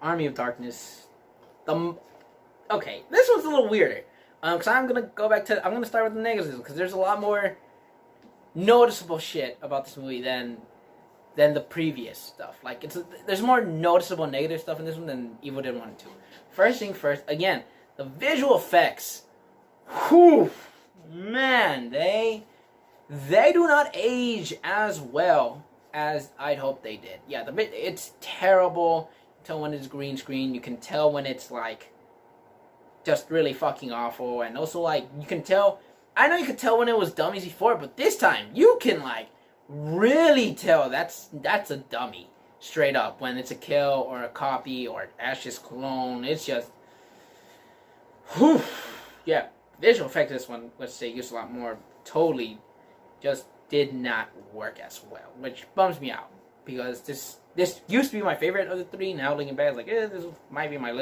Army of Darkness. Okay, this one's a little weirder. Cause I'm gonna start with the negatives because there's a lot more noticeable shit about this movie than the previous stuff. Like there's more noticeable negative stuff in this one than Evil Dead 1 and 2. First thing first, again, the visual effects. Whew, man, they do not age as well as I'd hope they did. Yeah, it's terrible. You can tell when it's green screen. You can tell when it's like just really fucking awful, and also like you can tell. I know you could tell when it was dummies before, but this time you can like really tell that's a dummy straight up when it's a kill or a copy or Ash's clone. It's just, whew, yeah. Visual effects this one, let's say, used a lot more. Totally, just did not work as well, which bums me out because this used to be my favorite of the three. Now looking back, it's like this might be my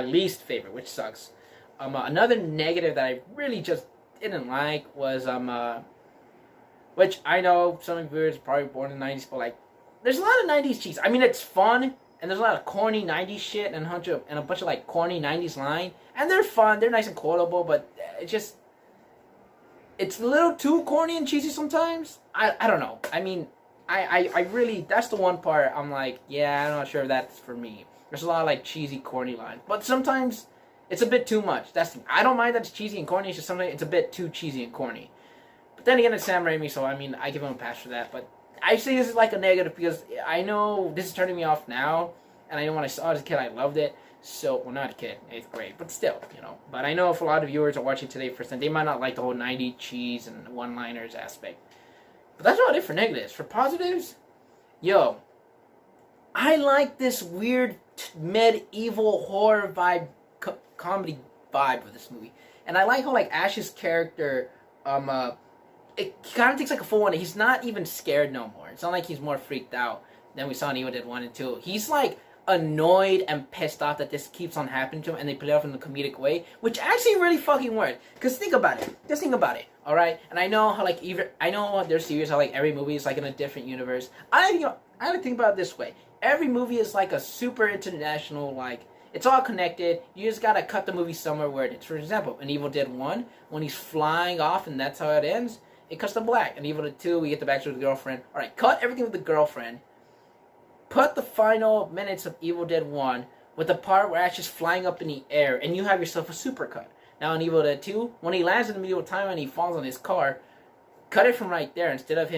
least favorite, which sucks. Another negative that I really just didn't like was which I know some of you viewers are probably born in the 90s, but like there's a lot of 90s cheese. I mean, it's fun and there's a lot of corny 90s shit and a bunch of like corny 90s line, and they're fun, they're nice and quotable, but it's a little too corny and cheesy sometimes. I don't know. I mean, I really, that's the one part I'm like, yeah, I'm not sure if that's for me. There's a lot of like cheesy, corny lines, but sometimes it's a bit too much. I don't mind that it's cheesy and corny. It's just sometimes it's a bit too cheesy and corny. But then again, it's Sam Raimi, so I mean, I give him a pass for that. But I say this is like a negative because I know this is turning me off now, and I know when I saw it as a kid, I loved it. So, well, not a kid, 8th grade, but still, you know. But I know if a lot of viewers are watching today first time, they might not like the whole 90s cheese and one-liners aspect. But that's not it for negatives. For positives, yo, I like this weird medieval horror vibe, comedy vibe of this movie. And I like how, like, Ash's character, it kind of takes like a full one. He's not even scared no more. It's not like he's more freaked out than we saw in Evil Dead 1 and 2. He's like annoyed and pissed off that this keeps on happening to him, and they play it off in a comedic way, which actually really fucking worked. Because think about it. Just think about it, alright? And I know how like I know there's series how like every movie is like in a different universe. I like to think about it this way. Every movie is like a super international, like, it's all connected. You just gotta cut the movie somewhere where it is. For example, in Evil Dead 1, when he's flying off and that's how it ends, it cuts to black. In Evil Dead 2, we get the backstory of the girlfriend. Alright, cut everything with the girlfriend. Put the final minutes of Evil Dead 1 with the part where Ash is flying up in the air, and you have yourself a supercut. Now in Evil Dead 2, when he lands in the middle of time and he falls on his car, cut it from right there instead of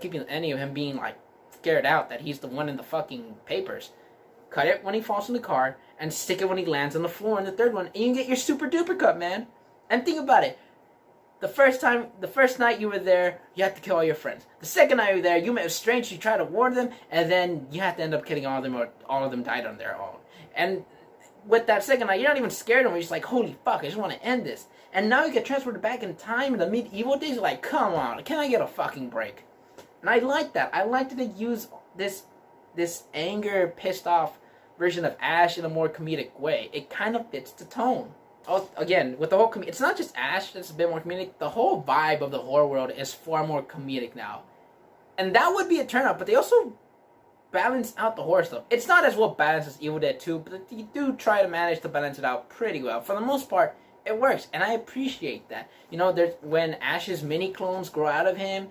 keeping any of him being like scared out that he's the one in the fucking papers. Cut it when he falls in the car and stick it when he lands on the floor in the third one, and you can get your super duper cut, man. And think about it. The first night you were there, you had to kill all your friends. The second night you were there, you met a stranger, you tried to warn them, and then you had to end up killing all of them, or all of them died on their own. And with that second night, you're not even scared of them. You're just like, holy fuck, I just want to end this. And now you get transported back in time in the medieval days. You're like, come on, can I get a fucking break? And I like that. I like that they use this anger, pissed off version of Ash in a more comedic way. It kind of fits the tone. Again, with the whole it's not just Ash that's a bit more comedic. The whole vibe of the horror world is far more comedic now. And that would be a turn up, but they also balance out the horror stuff. It's not as well balanced as Evil Dead 2, but you do try to manage to balance it out pretty well. For the most part, it works, and I appreciate that. You know, when Ash's mini clones grow out of him,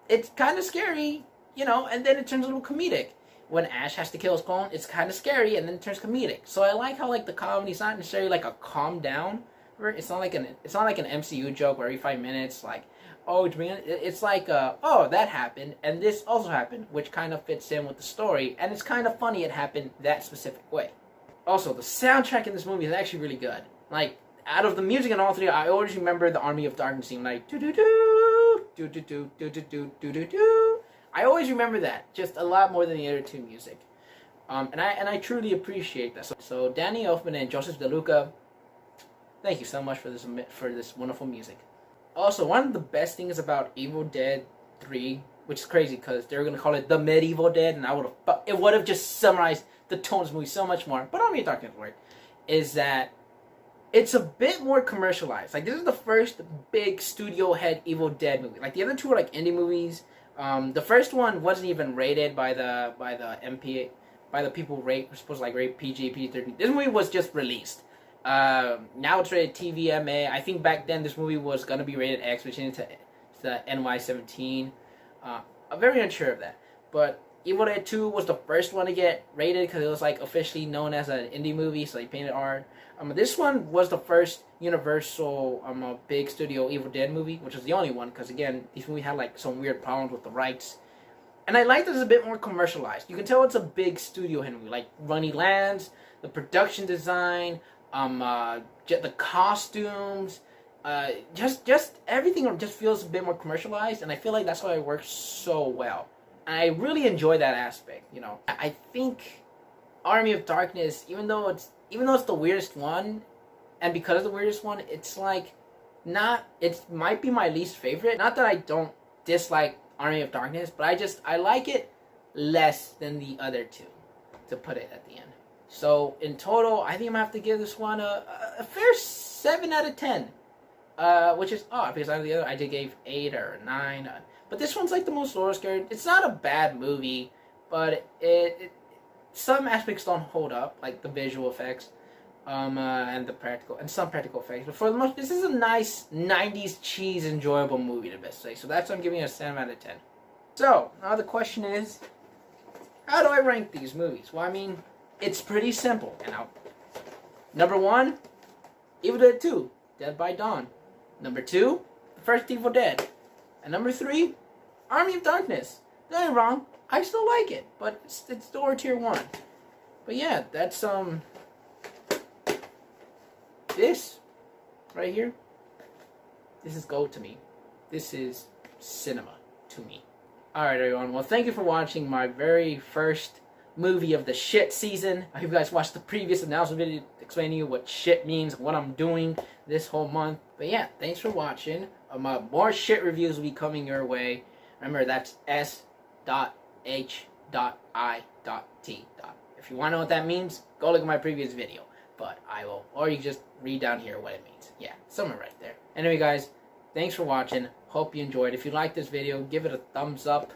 it's kind of scary, you know, and then it turns a little comedic. When Ash has to kill his clone, it's kind of scary, and then it turns comedic. So I like how like the comedy's not necessarily like a calm down. It's not like an MCU joke where every 5 minutes like, oh, it's like oh, that happened and this also happened, which kind of fits in with the story, and it's kind of funny it happened that specific way. Also, the soundtrack in this movie is actually really good. Like, out of the music in all three, I always remember the Army of Darkness scene, like do do do do do do do do do do do. I always remember that, just a lot more than the other two music, and I truly appreciate that. So Danny Elfman and Joseph DeLuca, thank you so much for this wonderful music. Also, one of the best things about Evil Dead 3, which is crazy because they were gonna call it The Medieval Dead, and it would have just summarized the tone of this movie so much more. But I'm talking for it, is that it's a bit more commercialized. Like, this is the first big studio head Evil Dead movie. Like, the other two are like indie movies. The first one wasn't even rated by the MPA, by the people were supposed to like rate PG, PG-13. This movie was just released. Now it's rated TVMA. I think back then this movie was gonna be rated X, which is to NY-17. I'm very unsure of that. But Evil Dead 2 was the first one to get rated because it was like officially known as an indie movie, so they painted art. This one was the first Universal big studio Evil Dead movie, which was the only one because again, these movies had like some weird problems with the rights. And I like that it's a bit more commercialized. You can tell it's a big studio movie, like Runny Lands, the production design, the costumes, just everything just feels a bit more commercialized, and I feel like that's why it works so well. I really enjoy that aspect, you know. I think Army of Darkness, even though it's the weirdest one, and because it's the weirdest one, it's like it might be my least favorite. Not that I don't dislike Army of Darkness, but I like it less than the other two, to put it at the end. So in total, I think I'm gonna have to give this one a fair 7 out of 10, which is odd because out of the other I did gave 8 or 9. But this one's like the most lower scared. It's not a bad movie, but it some aspects don't hold up, like the visual effects, and some practical effects. But for the most, this is a nice 90s cheese enjoyable movie, to best say. So that's why I'm giving it a 7 out of 10. So now the question is, how do I rank these movies? Well, I mean, it's pretty simple. And number 1, Evil Dead 2, Dead by Dawn. Number 2, the first Evil Dead. And number 3, Army of Darkness. Don't get me wrong, I still like it, but it's still tier 1. But yeah, that's this right here. This is gold to me. This is cinema to me. Alright everyone, well thank you for watching my very first movie of the shit season. I hope you guys watched the previous announcement video explaining to you what shit means, what I'm doing this whole month. But yeah, thanks for watching. More shit reviews will be coming your way. Remember, that's S.H.I.T. If you want to know what that means, go look at my previous video. But I will, or you can just read down here what it means. Yeah, somewhere right there. Anyway guys, thanks for watching. Hope you enjoyed. If you liked this video, give it a thumbs up.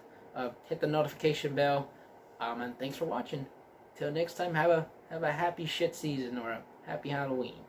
Hit the notification bell. And thanks for watching. Till next time, have a happy shit season or a happy Halloween.